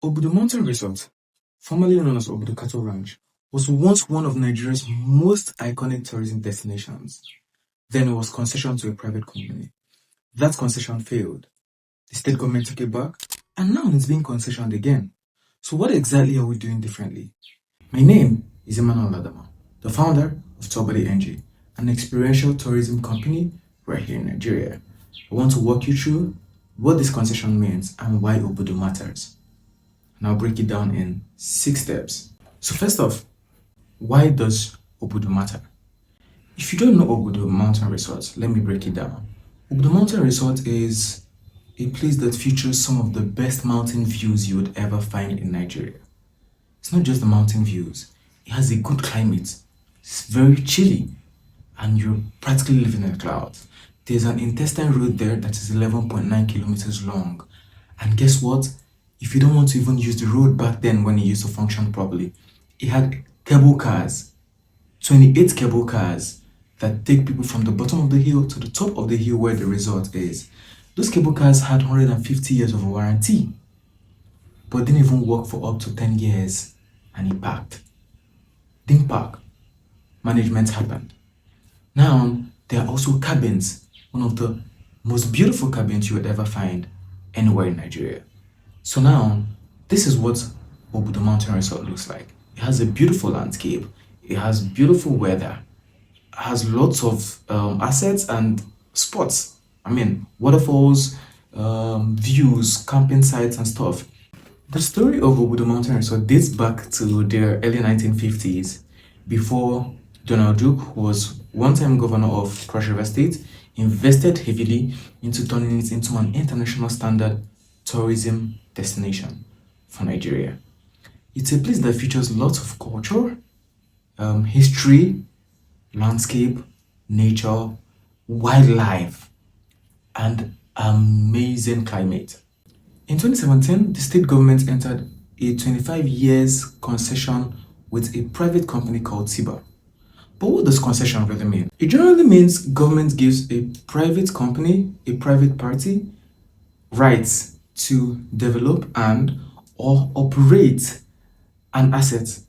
Obudu Mountain Resort, formerly known as Obudu Cattle Ranch, was once one of Nigeria's most iconic tourism destinations. Then it was concessioned to a private company. That concession failed. The state government took it back, and now it's being concessioned again. So what exactly are we doing differently? My name is Emmanuel Ladama, the founder of Tobody NG, an experiential tourism company right here in Nigeria. I want to walk you through what this concession means and why Obudu matters. And I'll break it down in 6 steps. So first off, why does Obudu matter? If you don't know Obudu Mountain Resort, let me break it down. Obudu Mountain Resort is a place that features some of the best mountain views you would ever find in Nigeria. It's not just the mountain views, it has a good climate. It's very chilly and you're practically living in the clouds. There's an intestine road there that is 11.9 kilometers long. And guess what? If you don't want to even use the road back then when it used to function properly, it had cable cars, 28 cable cars that take people from the bottom of the hill to the top of the hill where the resort is. Those cable cars had 150 years of warranty, but didn't even work for up to 10 years and it parked. Didn't park. Management happened. Now, there are also cabins, one of the most beautiful cabins you would ever find anywhere in Nigeria. So now, this is what Obudu Mountain Resort looks like. It has a beautiful landscape, it has beautiful weather, it has lots of assets and spots. I mean, waterfalls, views, camping sites and stuff. The story of Obudu Mountain Resort dates back to the early 1950s, before Donald Duke, who was one-time governor of Cross River State, invested heavily into turning it into an international standard tourism destination for Nigeria. It's a place that features lots of culture, history, landscape, nature, wildlife, and amazing climate. In 2017, the state government entered a 25 years concession with a private company called SIBA. But what does concession really mean? It generally means government gives a private company, a private party, rights to develop and or operate an asset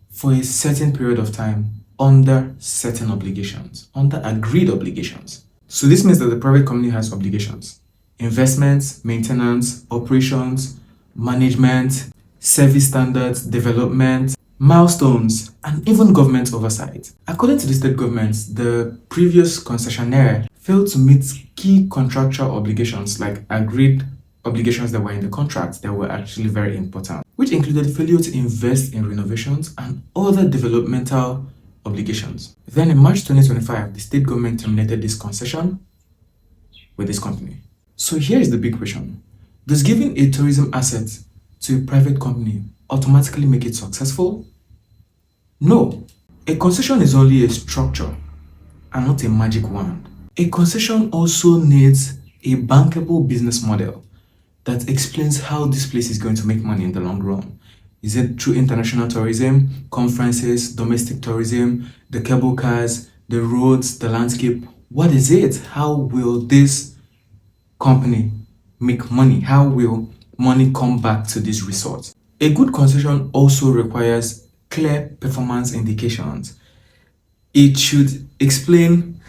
for a certain period of time under certain obligations, under agreed obligations. So this means that the private company has obligations: investments, maintenance, operations, management, service standards, development, milestones, and even government oversight. According to the state government, the previous concessionaire failed to meet key contractual obligations like agreed obligations that were in the contract that were actually very important, which included failure to invest in renovations and other developmental obligations. Then in March 2025, the state government terminated this concession with this company. So here is the big question. Does giving a tourism asset to a private company automatically make it successful? No. A concession is only a structure and not a magic wand. A concession also needs a bankable business model that explains how this place is going to make money in the long run. Is it through international tourism, conferences, domestic tourism, the cable cars, the roads, the landscape? What is it? How will this company make money? How will money come back to this resort? A good concession also requires clear performance indications. It should explain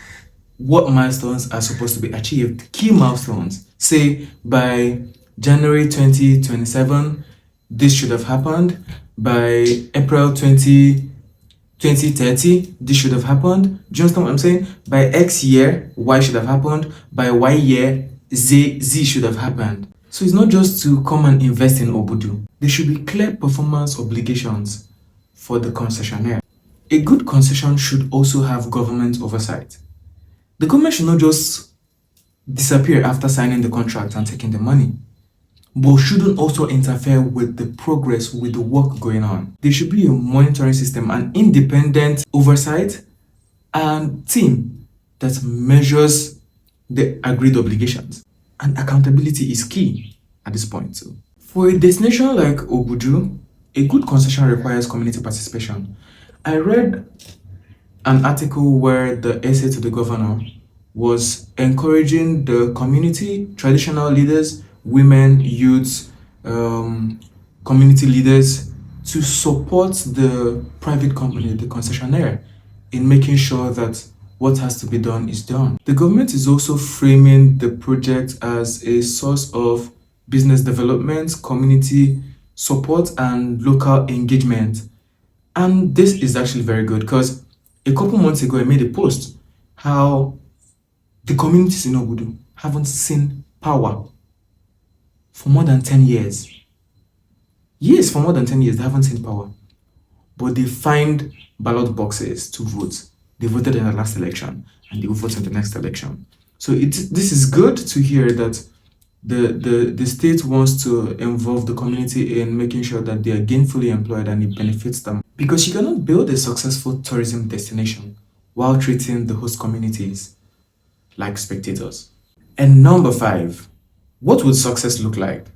what milestones are supposed to be achieved, key milestones. Say by January 2027, this should have happened. By April 2030, this should have happened. Do you understand what I'm saying? By X year, Y should have happened. By Y year, Z should have happened. So it's not just to come and invest in Obudu. There should be clear performance obligations for the concessionaire. A good concession should also have government oversight. The government should not just disappear after signing the contract and taking the money, but shouldn't also interfere with the progress, with the work going on. There should be a monitoring system, an independent oversight and team that measures the agreed obligations. And accountability is key at this point too. For a destination like Obudu, a good concession requires community participation. I read an article where the essay to the governor was encouraging the community, traditional leaders, women, youths, community leaders to support the private company, the concessionaire, in making sure that what has to be done is done. The government is also framing the project as a source of business development, community support, and local engagement. And this is actually very good because a couple months ago I made a post how the communities in Obudu haven't seen power for more than 10 years. Yes, for more than 10 years, they haven't seen power. But they find ballot boxes to vote. They voted in the last election and they will vote in the next election. So this is good to hear that the state wants to involve the community in making sure that they are gainfully employed and it benefits them. Because you cannot build a successful tourism destination while treating the host communities like spectators. And number 5, what would success look like?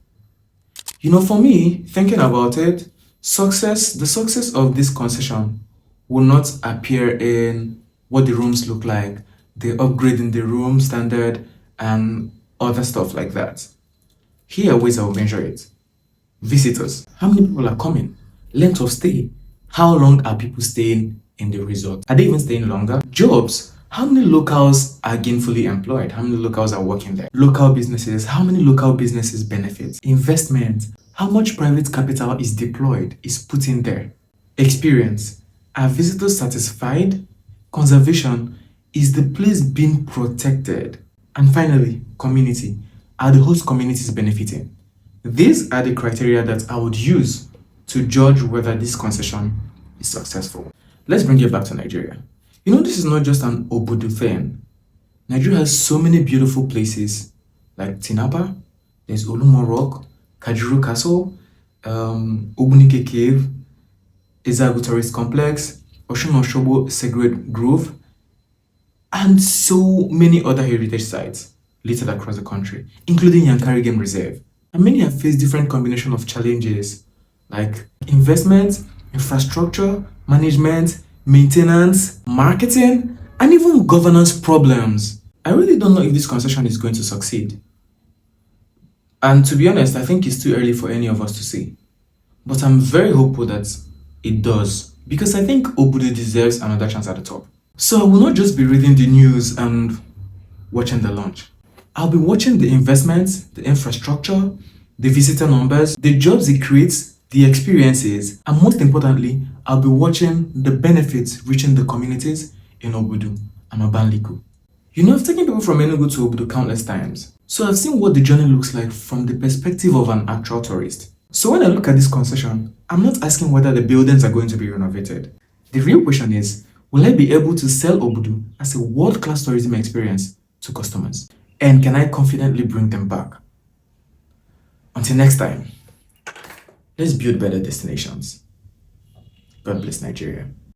For me, thinking about it, the success of this concession will not appear in what the rooms look like, the upgrade in the room standard, and other stuff like that. Here are ways I will measure it. Visitors. How many people are coming? Length of stay. How long are people staying in the resort? Are they even staying longer? Jobs. How many locals are gainfully employed? How many locals are working there? Local businesses. How many local businesses benefit? Investment. How much private capital is deployed, is put in there? Experience. Are visitors satisfied? Conservation. Is the place being protected? And finally, community. Are the host communities benefiting? These are the criteria that I would use to judge whether this concession is successful. Let's bring it back to Nigeria. This is not just an Obudu thing. Nigeria has so many beautiful places like Tinapa, there's Olumo Rock, Kajuru Castle, Ogbunike Cave, Ezagu Tourist Complex, Oshun Oshobo Sacred Grove, and so many other heritage sites littered across the country, including Yankari Game Reserve. And many have faced different combination of challenges like investment, infrastructure, management, maintenance, marketing, and even governance problems. I really don't know if this concession is going to succeed. And to be honest, I think it's too early for any of us to say. But I'm very hopeful that it does, because I think Obudu deserves another chance at the top. So I will not just be reading the news and watching the launch. I'll be watching the investments, the infrastructure, the visitor numbers, the jobs it creates, the experiences, and most importantly, I'll be watching the benefits reaching the communities in Obudu and Obanliku. I've taken people from Enugu to Obudu countless times, so I've seen what the journey looks like from the perspective of an actual tourist. So when I look at this concession, I'm not asking whether the buildings are going to be renovated. The real question is, will I be able to sell Obudu as a world-class tourism experience to customers? And can I confidently bring them back? Until next time, let's build better destinations. God bless Nigeria.